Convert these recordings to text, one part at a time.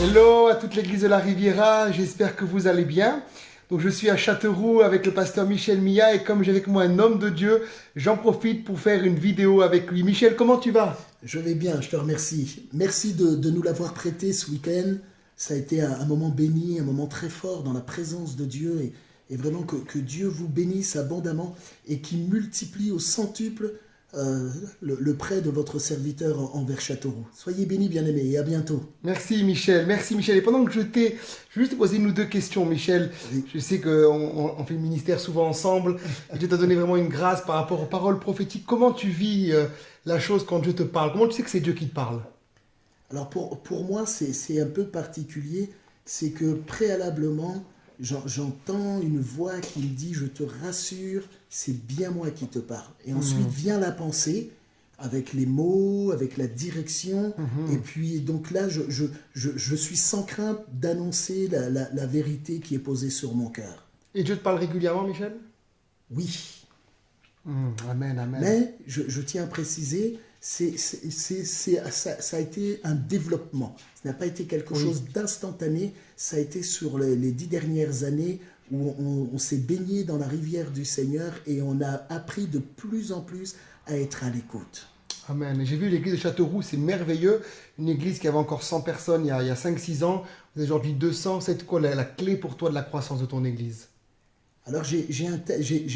Hello à toute l'église de la Riviera, j'espère que vous allez bien. Donc je suis à Châteauroux avec le pasteur Michel Mia et comme j'ai avec moi un homme de Dieu, j'en profite pour faire une vidéo avec lui. Michel, comment tu vas? Je vais bien, je te remercie. Merci de nous l'avoir prêté ce week-end. Ça a été un moment béni, un moment très fort dans la présence de Dieu et vraiment que Dieu vous bénisse abondamment et qui multiplie au centuple le prêt de votre serviteur envers Châteauroux. Soyez bénis, bien-aimés, et à bientôt. Merci Michel, merci Michel. Et pendant que je vais juste te poser une ou deux questions Michel. Oui. Je sais qu'on fait le ministère souvent ensemble. Et Dieu t'a donné vraiment une grâce par rapport aux paroles prophétiques. Comment tu vis la chose quand Dieu te parle? Comment tu sais que c'est Dieu qui te parle? Alors pour moi, c'est un peu particulier. C'est que préalablement, j'entends une voix qui me dit, je te rassure, c'est bien moi qui te parle. Et ensuite vient la pensée, avec les mots, avec la direction. Et puis donc là, je suis sans crainte d'annoncer la vérité qui est posée sur mon cœur. Et Dieu te parle régulièrement Michel? Oui. Amen, amen. Mais je tiens à préciser, ça a été un développement. Ça n'a pas été quelque chose d'instantané. Ça a été sur les 10 dernières années où on s'est baigné dans la rivière du Seigneur et on a appris de plus en plus à être à l'écoute. Amen. Et j'ai vu l'église de Châteauroux, c'est merveilleux. Une église qui avait encore 100 personnes il y a 5-6 ans. Vous avez aujourd'hui 200. C'est quoi la clé pour toi de la croissance de ton église? Alors j'ai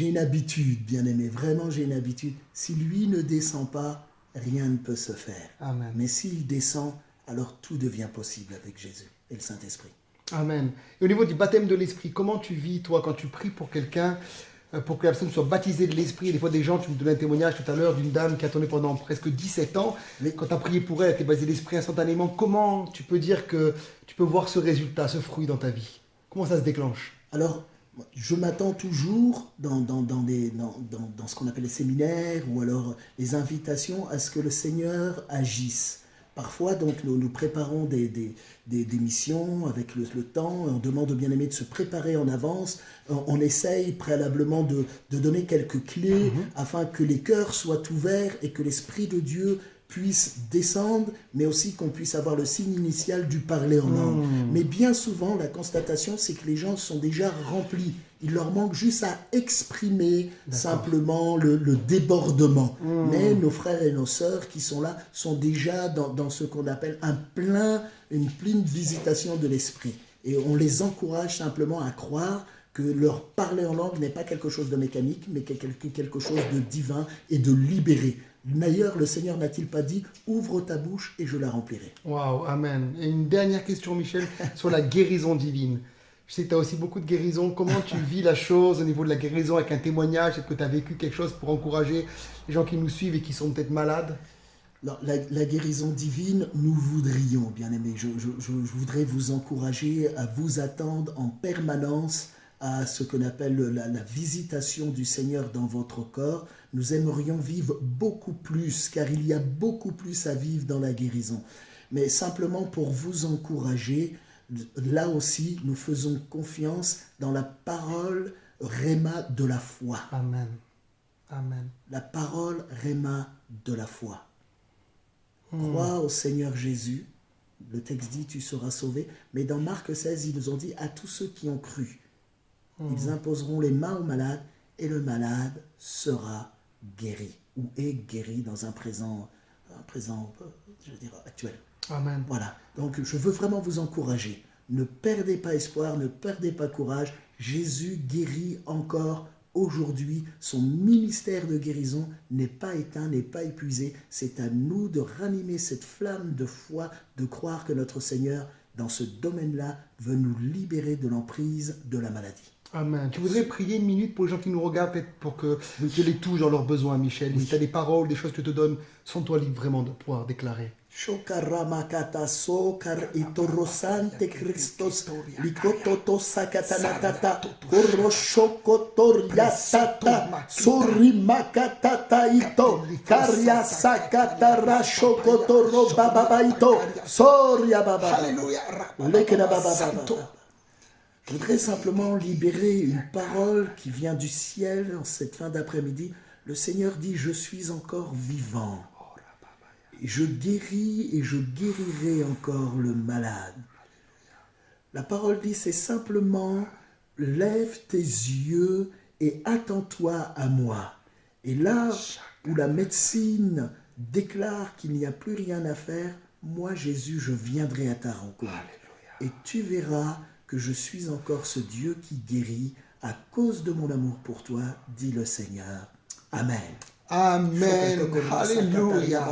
une habitude, bien aimé, vraiment j'ai une habitude. Si lui ne descend pas, rien ne peut se faire. Amen. Mais s'il descend, alors tout devient possible avec Jésus et le Saint-Esprit. Amen. Et au niveau du baptême de l'esprit, comment tu vis, toi, quand tu pries pour quelqu'un, pour que la personne soit baptisée de l'esprit? Des fois, des gens, tu me donnais un témoignage tout à l'heure d'une dame qui a tourné pendant presque 17 ans. Mais Quand tu as prié pour elle, elle était baptisée de l'esprit instantanément. Comment tu peux dire que tu peux voir ce résultat, ce fruit dans ta vie? Comment ça se déclenche? alors, je m'attends toujours dans ce qu'on appelle les séminaires ou alors les invitations à ce que le Seigneur agisse. Parfois, donc, nous préparons des missions avec le temps. On demande aux bien-aimés de se préparer en avance. On essaye préalablement de donner quelques clés afin que les cœurs soient ouverts et que l'Esprit de Dieu puisse descendre, mais aussi qu'on puisse avoir le signe initial du parler en langue. Mais bien souvent, la constatation, c'est que les gens sont déjà remplis. Il leur manque juste à exprimer simplement le débordement. Mais nos frères et nos sœurs qui sont là sont déjà dans ce qu'on appelle une pleine visitation de l'esprit. Et on les encourage simplement à croire que leur parler en langue n'est pas quelque chose de mécanique, mais quelque chose de divin et de libéré. D'ailleurs, le Seigneur n'a-t-il pas dit « Ouvre ta bouche et je la remplirai ». Waouh, amen. Et une dernière question, Michel, sur la guérison divine. Je sais que tu as aussi beaucoup de guérison. Comment tu vis la chose au niveau de la guérison avec un témoignage? Est-ce que tu as vécu quelque chose pour encourager les gens qui nous suivent et qui sont peut-être malades? Alors, la guérison divine, nous voudrions, bien aimés, je voudrais vous encourager à vous attendre en permanence à ce qu'on appelle la visitation du Seigneur dans votre corps. Nous aimerions vivre beaucoup plus, car il y a beaucoup plus à vivre dans la guérison. Mais simplement pour vous encourager, là aussi, nous faisons confiance dans la parole Réma de la foi. Amen. Amen. La parole Réma de la foi. Crois au Seigneur Jésus. Le texte dit, tu seras sauvé. Mais dans Marc 16, ils nous ont dit, à tous ceux qui ont cru, ils imposeront les mains au malade et le malade sera guéri ou est guéri dans un présent je veux dire, actuel. Amen. Voilà. Donc, je veux vraiment vous encourager. Ne perdez pas espoir, ne perdez pas courage. Jésus guérit encore aujourd'hui. Son ministère de guérison n'est pas éteint, n'est pas épuisé. C'est à nous de ranimer cette flamme de foi, de croire que notre Seigneur, dans ce domaine-là, veut nous libérer de l'emprise de la maladie. Amen. Tu voudrais prier une minute pour les gens qui nous regardent, peut-être pour que Dieu les touche dans leurs besoins, Michel. Si tu as des paroles, des choses que je te donne, sens-toi libre vraiment de pouvoir déclarer. Shokaramakata sokar itorosante Christos likototo sakatanatata koroshokotor yasata surimakatata ito karya sakatara shokotoro bababa ito soria baba. Lekena baba baba. Je voudrais simplement libérer une parole qui vient du ciel en cette fin d'après-midi. Le Seigneur dit « Je suis encore vivant. Je guéris et je guérirai encore le malade. La parole dit, c'est simplement, lève tes yeux et attends-toi à moi. Et là où la médecine déclare qu'il n'y a plus rien à faire, moi Jésus, je viendrai à ta rencontre. Et tu verras que je suis encore ce Dieu qui guérit à cause de mon amour pour toi, dit le Seigneur. Amen. Amen. Alléluia.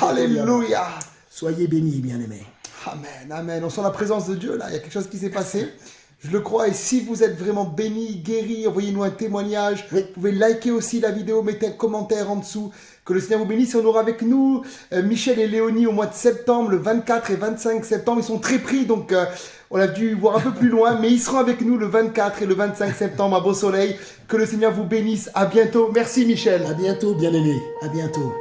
Alléluia. Soyez bénis, bien-aimés. Amen, amen. On sent la présence de Dieu là. Il y a quelque chose qui s'est passé. Je le crois. Et si vous êtes vraiment bénis, guéris, envoyez-nous un témoignage. Oui. Vous pouvez liker aussi la vidéo, mettez un commentaire en dessous. Que le Seigneur vous bénisse. On aura avec nous Michel et Léonie au mois de septembre, le 24 et 25 septembre. Ils sont très pris, donc on a dû voir un peu plus loin. Mais ils seront avec nous le 24 et le 25 septembre à Beau Soleil. Que le Seigneur vous bénisse. À bientôt. Merci Michel. À bientôt, bien-aimés. À bientôt.